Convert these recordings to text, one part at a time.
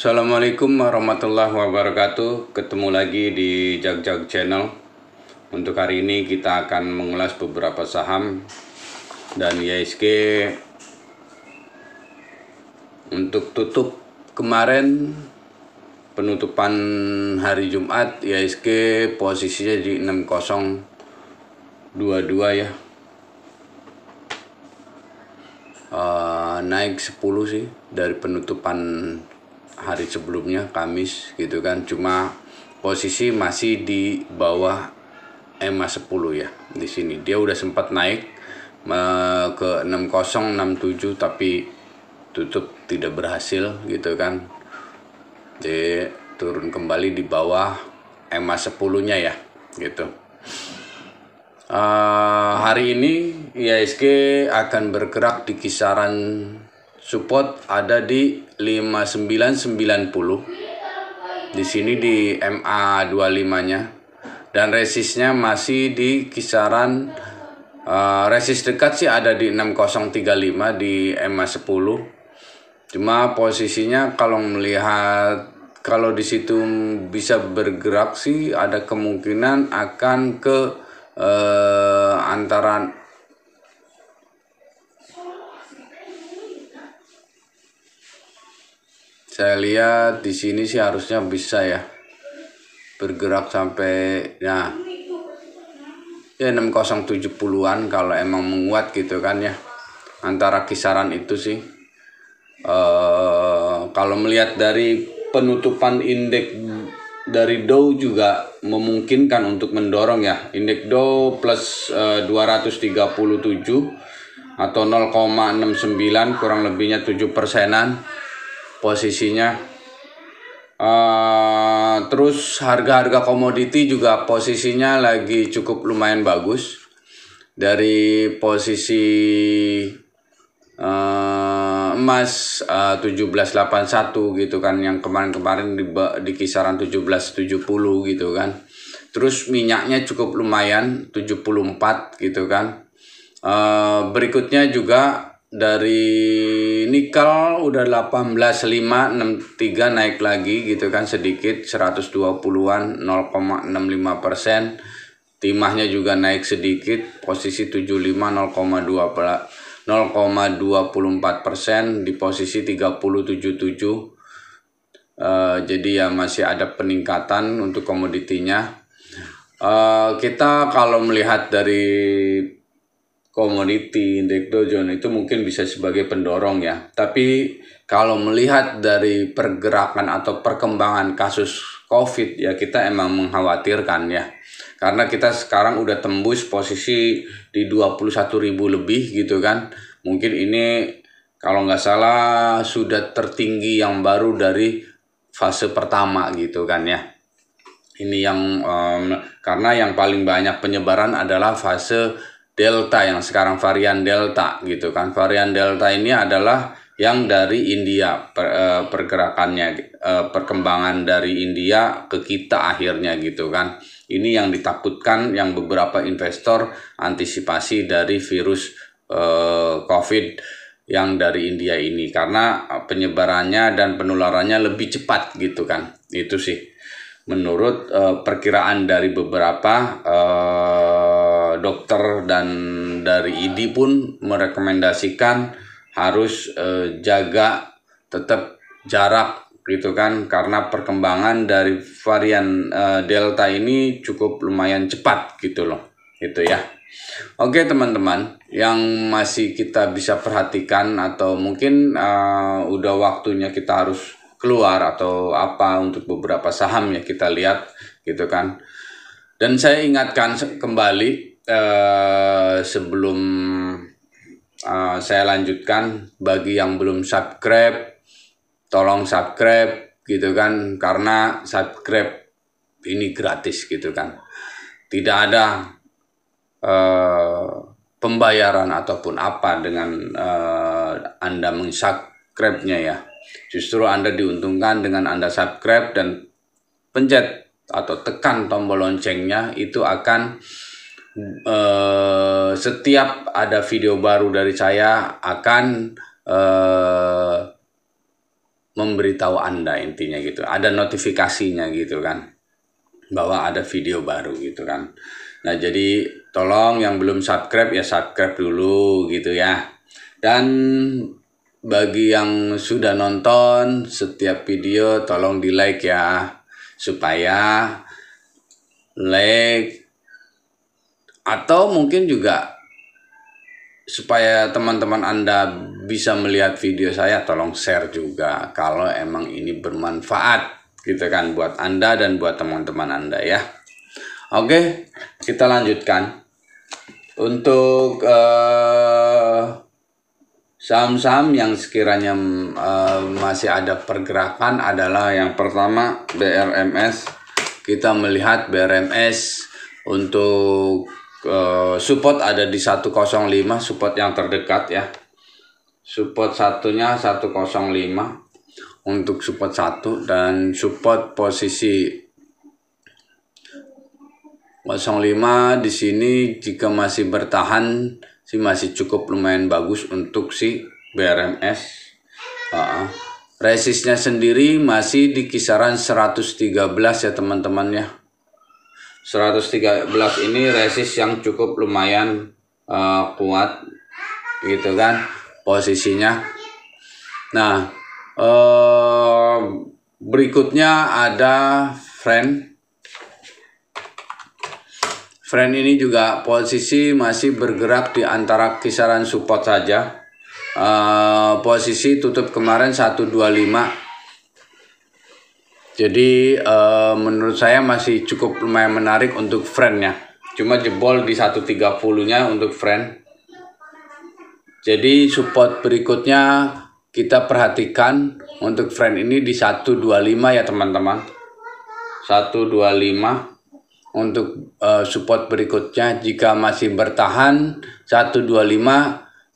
Assalamualaikum warahmatullahi wabarakatuh. Ketemu lagi di Jag Channel. Untuk hari ini kita akan mengulas beberapa saham dan IHSG. Untuk tutup kemarin, penutupan hari Jumat, IHSG posisinya di 6022 ya. Naik 10 sih dari penutupan hari sebelumnya, Kamis gitu kan. Cuma posisi masih di bawah EMA 10 ya. Di sini dia udah sempat naik ke 6067 tapi tutup tidak berhasil gitu kan. Jadi turun kembali di bawah EMA 10-nya ya gitu. Hari ini IHSG akan bergerak di kisaran support ada di 5990. Di sini di MA 25-nya dan resistnya masih di kisaran resist dekat sih ada di 6035 di MA 10. Cuma posisinya kalau di situ bisa bergerak sih ada kemungkinan akan ke antara saya lihat di sini sih harusnya bisa ya bergerak sampai ya 6070-an kalau emang menguat gitu kan ya, antara kisaran itu sih. Kalau melihat dari penutupan indeks dari Dow juga memungkinkan untuk mendorong ya. Indeks Dow plus 237 atau 0,69 kurang lebihnya 7%-an posisinya. Terus harga-harga komoditi juga posisinya lagi cukup lumayan bagus. Dari posisi emas 1781 gitu kan, yang kemarin-kemarin di kisaran 1770 gitu kan. Terus minyaknya cukup lumayan 74 gitu kan. Berikutnya juga dari nikel udah 18.563 naik lagi gitu kan, sedikit 120-an 0,65%. Timahnya juga naik sedikit, posisi 75 0,24% di posisi 3077. Jadi ya masih ada peningkatan untuk komoditinya. Kita kalau melihat dari komoditi indeks Dow Jones itu mungkin bisa sebagai pendorong ya. Tapi kalau melihat dari pergerakan atau perkembangan kasus COVID ya, kita emang mengkhawatirkan ya. Karena kita sekarang udah tembus posisi di 21.000 lebih gitu kan. Mungkin ini kalau nggak salah sudah tertinggi yang baru dari fase pertama gitu kan ya. Ini yang karena yang paling banyak penyebaran adalah fase Delta, yang sekarang varian Delta gitu kan. Varian Delta ini adalah yang dari India, pergerakannya, perkembangan dari India ke kita akhirnya gitu kan. Ini yang ditakutkan, yang beberapa investor antisipasi dari virus COVID yang dari India ini, karena penyebarannya dan penularannya lebih cepat gitu kan. Itu sih menurut perkiraan dari beberapa dokter, dan dari ID pun merekomendasikan harus jaga tetap jarak gitu kan, karena perkembangan dari varian Delta ini cukup lumayan cepat gitu loh, gitu ya. Oke teman-teman, yang masih kita bisa perhatikan atau mungkin udah waktunya kita harus keluar atau apa untuk beberapa saham ya kita lihat gitu kan. Dan saya ingatkan kembali sebelum saya lanjutkan, bagi yang belum subscribe tolong subscribe gitu kan, karena subscribe ini gratis gitu kan, tidak ada pembayaran ataupun apa dengan Anda mensubscribe-nya ya. Justru Anda diuntungkan dengan Anda subscribe dan pencet atau tekan tombol loncengnya, itu akan setiap ada video baru dari saya akan memberitahu Anda, intinya gitu. Ada notifikasinya gitu kan, bahwa ada video baru gitu kan. Nah, jadi tolong yang belum subscribe ya subscribe dulu gitu ya. Dan bagi yang sudah nonton setiap video tolong di like ya, supaya like atau mungkin juga supaya teman-teman Anda bisa melihat video saya, tolong share juga kalau emang ini bermanfaat gitu kan buat Anda dan buat teman-teman Anda ya. Oke, kita lanjutkan. Untuk saham-saham yang sekiranya masih ada pergerakan adalah yang pertama BRMS. Kita melihat BRMS untuk support ada di 105, support yang terdekat ya. Support satunya 105 untuk support 1, dan support posisi 05 di sini jika masih bertahan sih masih cukup lumayan bagus untuk si BRMS. Resistnya sendiri masih di kisaran 113 ya teman-teman ya. 113 ini resist yang cukup lumayan kuat gitu kan posisinya. Nah, berikutnya ada Friend ini juga posisi masih bergerak di antara kisaran support saja. Posisi tutup kemarin 125. Jadi menurut saya masih cukup lumayan menarik untuk Friend-nya. Cuma jebol di 130-nya untuk Friend. Jadi support berikutnya kita perhatikan untuk Friend ini di 125 ya teman-teman. 125 untuk support berikutnya. Jika masih bertahan 125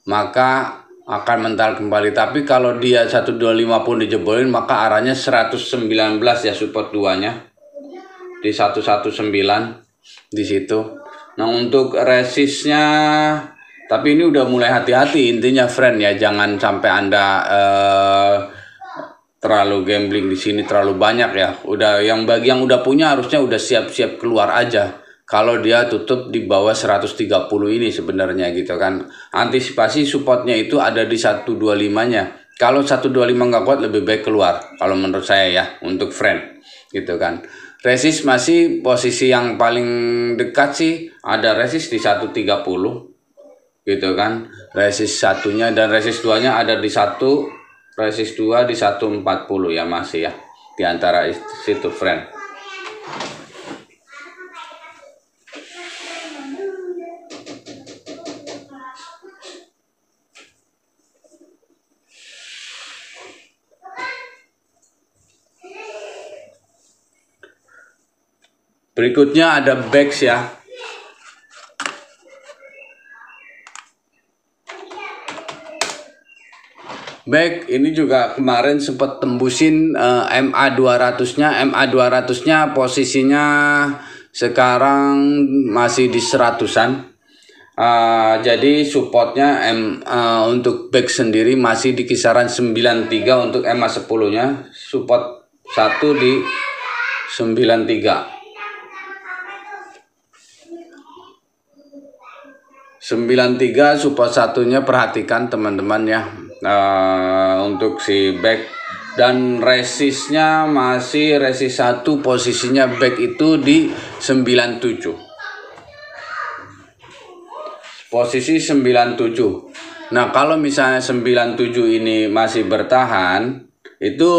maka akan mental kembali. Tapi kalau dia 125 pun dijebolin maka arahnya 119 ya support 2-nya. Di 119 di situ. Nah, untuk resistnya tapi ini udah mulai hati-hati intinya Friend ya. Jangan sampai Anda terlalu gambling di sini terlalu banyak ya. Udah bagi yang udah punya harusnya udah siap-siap keluar aja. Kalau dia tutup di bawah 130 ini sebenarnya gitu kan. Antisipasi supportnya itu ada di 125-nya. Kalau 125 nggak kuat lebih baik keluar kalau menurut saya ya untuk Friend gitu kan. Resist masih posisi yang paling dekat sih ada resist di 130 gitu kan. Resist satunya dan resist 2-nya ada di 1, resist 2 di 140 ya masih ya di antara situ Friend. Berikutnya ada BEX ya. BEX ini juga kemarin sempat tembusin MA 200-nya. MA 200-nya posisinya sekarang masih di 100-an. Jadi supportnya untuk BEX sendiri masih di kisaran 93 untuk MA 10-nya. Support 1 di 93. 93 support satunya perhatikan teman-teman ya. Untuk si BEX dan resistnya masih resist 1 posisinya BEX itu di 97. Posisi 97. Nah, kalau misalnya 97 ini masih bertahan itu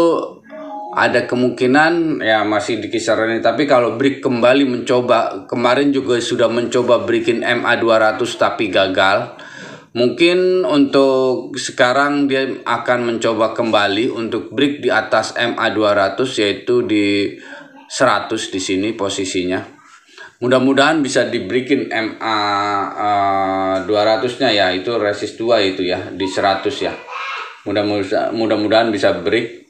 ada kemungkinan ya masih di kisaran ini. Tapi kalau break kembali mencoba, kemarin juga sudah mencoba breakin MA 200 tapi gagal. Mungkin untuk sekarang dia akan mencoba kembali untuk break di atas MA 200 yaitu di 100 di sini posisinya. Mudah-mudahan bisa dibreakin MA 200-nya ya, itu resist 2 itu ya di 100 ya. Mudah-mudahan bisa break.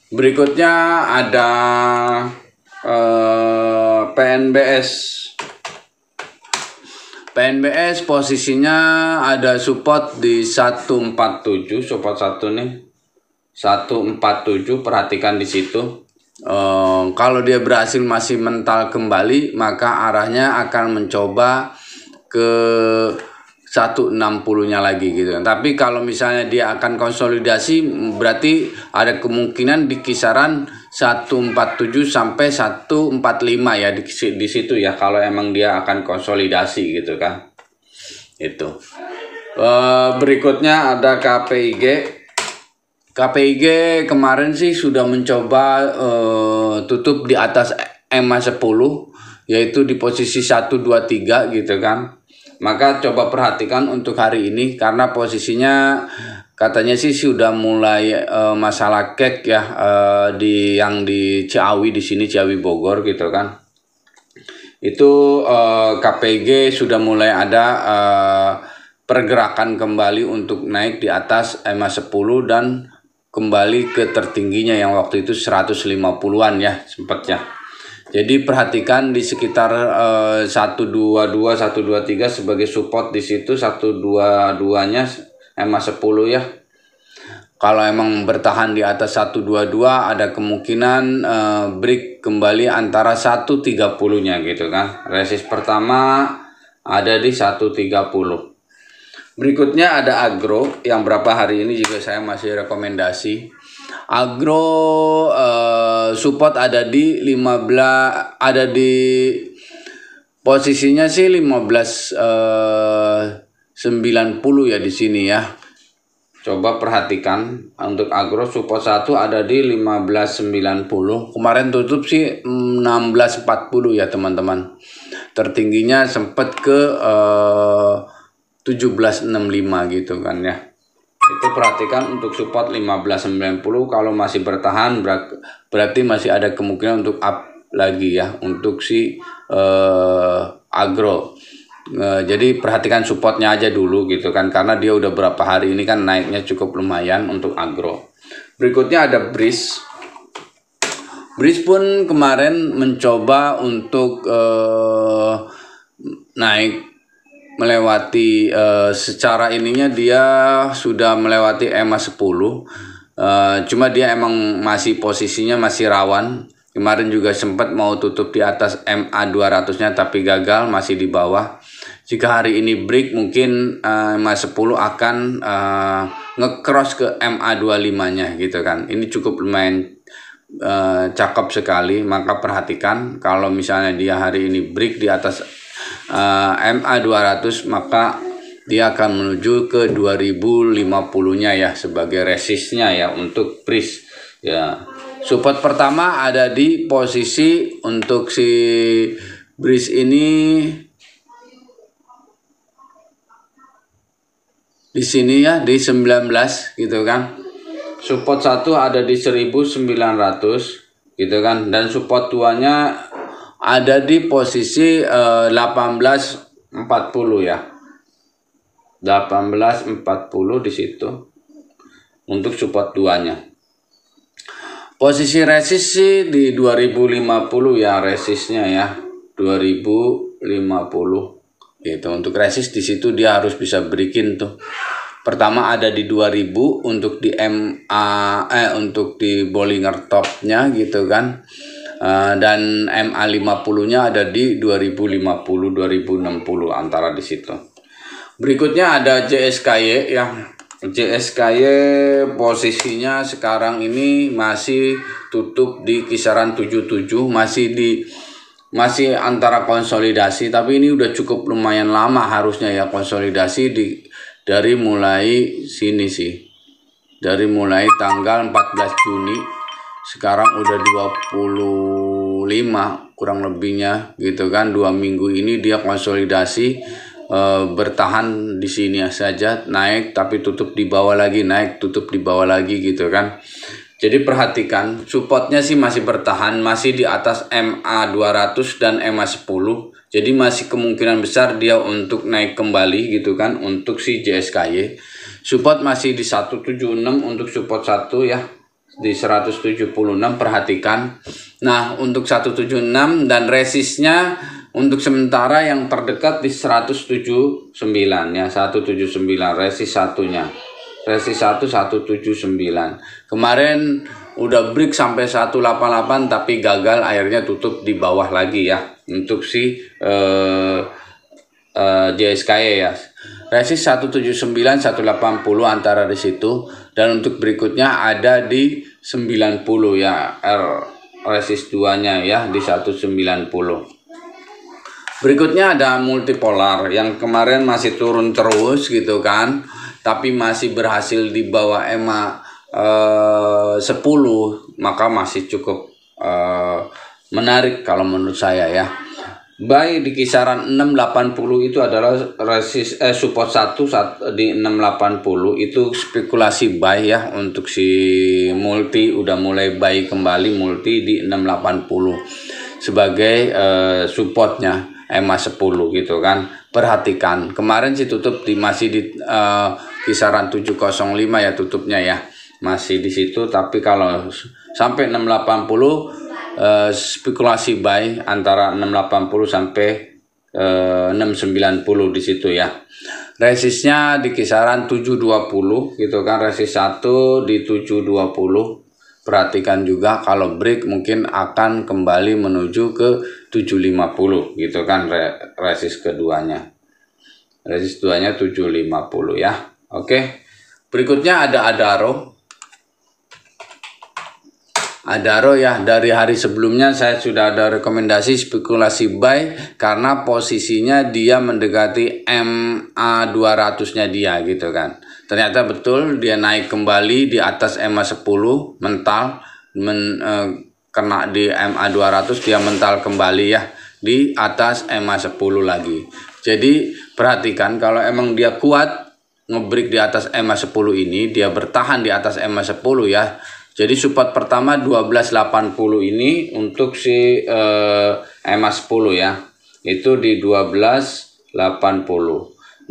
Berikutnya ada PNBS. PNBS posisinya ada support di 147, support 1 nih. 147, perhatikan di situ. Kalau dia berhasil masih mental kembali, maka arahnya akan mencoba ke 160-nya lagi gitu. Tapi kalau misalnya dia akan konsolidasi, berarti ada kemungkinan di kisaran 147 sampai 145 ya di situ ya, kalau emang dia akan konsolidasi gitu kan. Itu. Berikutnya ada KPIG. KPIG kemarin sih sudah mencoba tutup di atas EMA 10, yaitu di posisi 123 gitu kan. Maka coba perhatikan untuk hari ini, karena posisinya katanya sih sudah mulai masalah cake ya, yang di Ciawi, di sini Ciawi Bogor gitu kan. Itu KPIG sudah mulai ada pergerakan kembali untuk naik di atas EMA 10 dan kembali ke tertingginya yang waktu itu 150-an ya sempatnya. Jadi perhatikan di sekitar 122, 123 sebagai support di situ, 122-nya EMA 10 ya. Kalau emang bertahan di atas 122, ada kemungkinan break kembali antara 130-nya gitu kan. Resist pertama ada di 130. Berikutnya ada agro, yang berapa hari ini juga saya masih rekomendasi. Agro support ada di 15, ada di posisinya sih 1590 ya di sini ya. Coba perhatikan untuk agro support 1 ada di 1590. Kemarin tutup sih 1640 ya teman-teman. Tertingginya sempat ke 1765 gitu kan ya. Itu perhatikan untuk support 1590, kalau masih bertahan berarti masih ada kemungkinan untuk up lagi ya untuk si agro. Jadi perhatikan supportnya aja dulu gitu kan, karena dia udah berapa hari ini kan naiknya cukup lumayan untuk agro. Berikutnya ada Breeze. Breeze pun kemarin mencoba untuk naik melewati secara ininya dia sudah melewati EMA 10, cuma dia emang masih posisinya masih rawan. Kemarin juga sempat mau tutup di atas MA 200-nya tapi gagal, masih di bawah. Jika hari ini break mungkin MA 10 akan nge-cross ke MA 25-nya gitu kan. Ini cukup lumayan cakep sekali, maka perhatikan kalau misalnya dia hari ini break di atas MA 200, maka dia akan menuju ke 2050-nya ya sebagai resistnya ya untuk Breeze ya. Support pertama ada di posisi untuk si Breeze ini di sini ya, di 19 gitu kan. Support 1 ada di 1900 gitu kan, dan support 2-nya ada di posisi 1840 ya. 1840 di situ untuk support 2-nya. Posisi resist sih di 2050 ya, resistnya ya 2050 gitu. Untuk resist di situ dia harus bisa breaking tuh. Pertama ada di 2000 untuk di untuk di Bollinger Top-nya gitu kan. Dan MA 50-nya ada di 2050 2060 antara di situ. Berikutnya ada JSKY ya. JSKY posisinya sekarang ini masih tutup di kisaran 77, masih antara konsolidasi, tapi ini udah cukup lumayan lama harusnya ya konsolidasi dari mulai sini sih. Dari mulai tanggal 14 Juni sekarang udah 25 kurang lebihnya gitu kan. 2 minggu ini dia konsolidasi, bertahan di sini saja, naik tapi tutup di bawah lagi, naik tutup di bawah lagi gitu kan. Jadi perhatikan supportnya sih masih bertahan, masih di atas MA 200 dan MA 10. Jadi masih kemungkinan besar dia untuk naik kembali gitu kan untuk si JSKY. Support masih di 176 untuk support 1 ya, di 176 perhatikan. Nah untuk 176 dan resistnya untuk sementara yang terdekat di 179 ya, 179 resist satunya resist 179. Kemarin udah break sampai 188 tapi gagal, akhirnya tutup di bawah lagi ya untuk si JSKY ya. Resist 179 180 antara di situ, dan untuk berikutnya ada di 90 ya, resist 2-nya ya di 190. Berikutnya ada multipolar yang kemarin masih turun terus gitu kan, tapi masih berhasil di bawah EMA 10, maka masih cukup menarik kalau menurut saya ya. Buy di kisaran 680 itu adalah resist support 1 di 680, itu spekulasi buy ya. Untuk si multi udah mulai buy kembali, multi di 680 sebagai supportnya EMA 10 gitu kan. Perhatikan kemarin sih tutup masih di kisaran 705 ya tutupnya ya, masih di situ. Tapi kalau sampai 680 spekulasi buy antara 680 sampai 690 di situ ya. Resistnya di kisaran 720 gitu kan, resist 1 di 720. Perhatikan juga kalau break mungkin akan kembali menuju ke 750 gitu kan, resist keduanya. Resist 2-nya 750 ya. Oke. Berikutnya ada Adaro ya. Dari hari sebelumnya saya sudah ada rekomendasi spekulasi buy karena posisinya dia mendekati MA 200-nya dia gitu kan. Ternyata betul dia naik kembali di atas MA 10 mental, kena di MA 200, dia mental kembali ya di atas MA 10 lagi. Jadi perhatikan kalau emang dia kuat ngebreak di atas MA 10 ini, dia bertahan di atas MA 10 ya. Jadi support pertama 1280 ini untuk si MA 10 ya. Itu di 1280.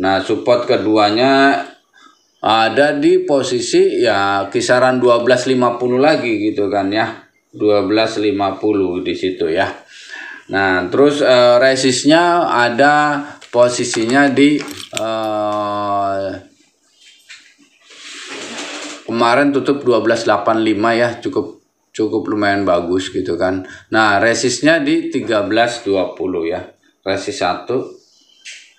Nah, support keduanya ada di posisi ya kisaran 1250 lagi gitu kan ya. 1250 di situ ya. Nah, terus resistnya ada posisinya di kemarin tutup 1285 ya, cukup lumayan bagus gitu kan. Nah, resistnya di 1320 ya. Resist 1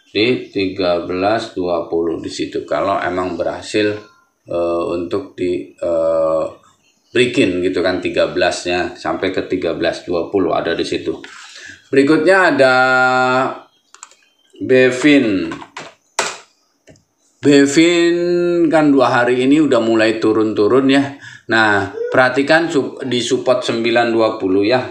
di 1320 di situ kalau emang berhasil untuk di breaking gitu kan, 13-nya sampai ke 1320 ada di situ. Berikutnya ada Bevin kan 2 hari ini udah mulai turun-turun ya. Nah, perhatikan di support 920 ya.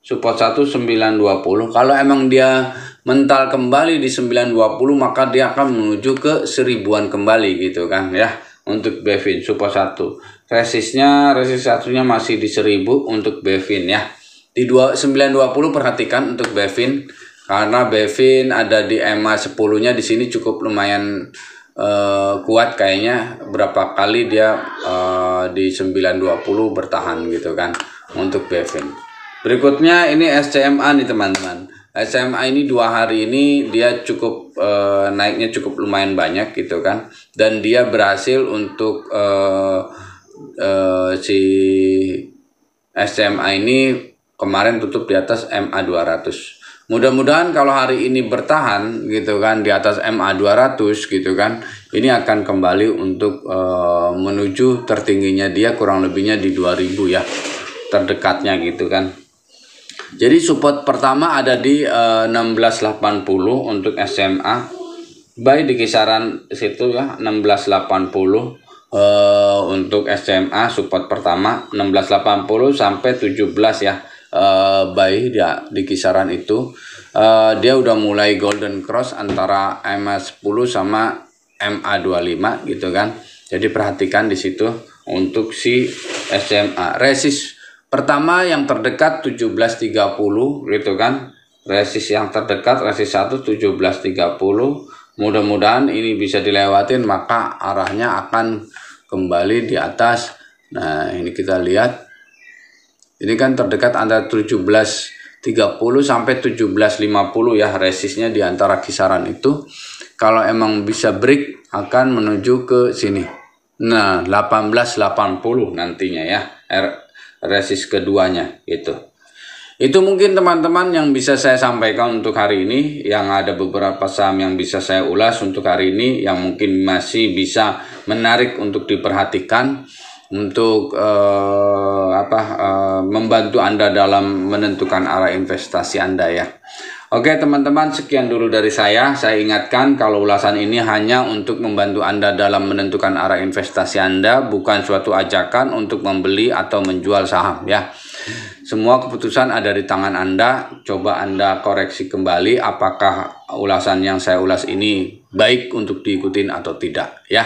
Support 1 920. Kalau emang dia mental kembali di 920 maka dia akan menuju ke 1000-an kembali gitu kan ya. Untuk Bevin support 1. Resist 1-nya masih di 1000 untuk Bevin ya. Di 920 perhatikan untuk Bevin karena Bevin ada di EMA 10-nya di sini cukup lumayan kuat kayaknya. Berapa kali dia di 920 bertahan gitu kan untuk Bevin. Berikutnya ini SCMA nih teman-teman. SCMA ini 2 hari ini dia cukup naiknya cukup lumayan banyak gitu kan, dan dia berhasil untuk si SCMA ini kemarin tutup di atas MA 200. Mudah-mudahan kalau hari ini bertahan gitu kan di atas MA 200 gitu kan, ini akan kembali untuk menuju tertingginya dia, kurang lebihnya di 2000 ya, terdekatnya gitu kan. Jadi support pertama ada di 1680 untuk SMA. Buy di kisaran situ ya, 1680 untuk SMA support pertama 1680 sampai 17 ya. Buy dia di kisaran itu. Dia udah mulai golden cross antara MA 10 sama MA 25 gitu kan. Jadi perhatikan di situ untuk si SMA. Resist pertama yang terdekat 1730 gitu kan. Resist yang terdekat resist 1 1730. Mudah-mudahan ini bisa dilewatin maka arahnya akan kembali di atas. Nah, ini kita lihat. Ini kan terdekat antara 1730 sampai 1750 ya, resistnya di antara kisaran itu. Kalau emang bisa break akan menuju ke sini Nah, 1880 nantinya ya, resist keduanya itu. Itu mungkin teman-teman yang bisa saya sampaikan untuk hari ini. Yang ada beberapa saham yang bisa saya ulas untuk hari ini, yang mungkin masih bisa menarik untuk diperhatikan, untuk membantu Anda dalam menentukan arah investasi Anda ya. Oke teman-teman, sekian dulu dari saya. Saya ingatkan kalau ulasan ini hanya untuk membantu Anda dalam menentukan arah investasi Anda, bukan suatu ajakan untuk membeli atau menjual saham ya. Semua keputusan ada di tangan Anda. Coba Anda koreksi kembali apakah ulasan yang saya ulas ini baik untuk diikutin atau tidak ya.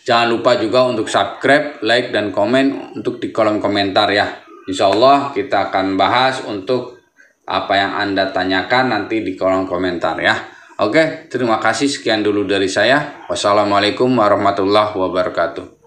Jangan lupa juga untuk subscribe, like, dan komen untuk di kolom komentar ya. Insya Allah kita akan bahas untuk apa yang Anda tanyakan nanti di kolom komentar ya. Oke, terima kasih. Sekian dulu dari saya. Wassalamualaikum warahmatullahi wabarakatuh.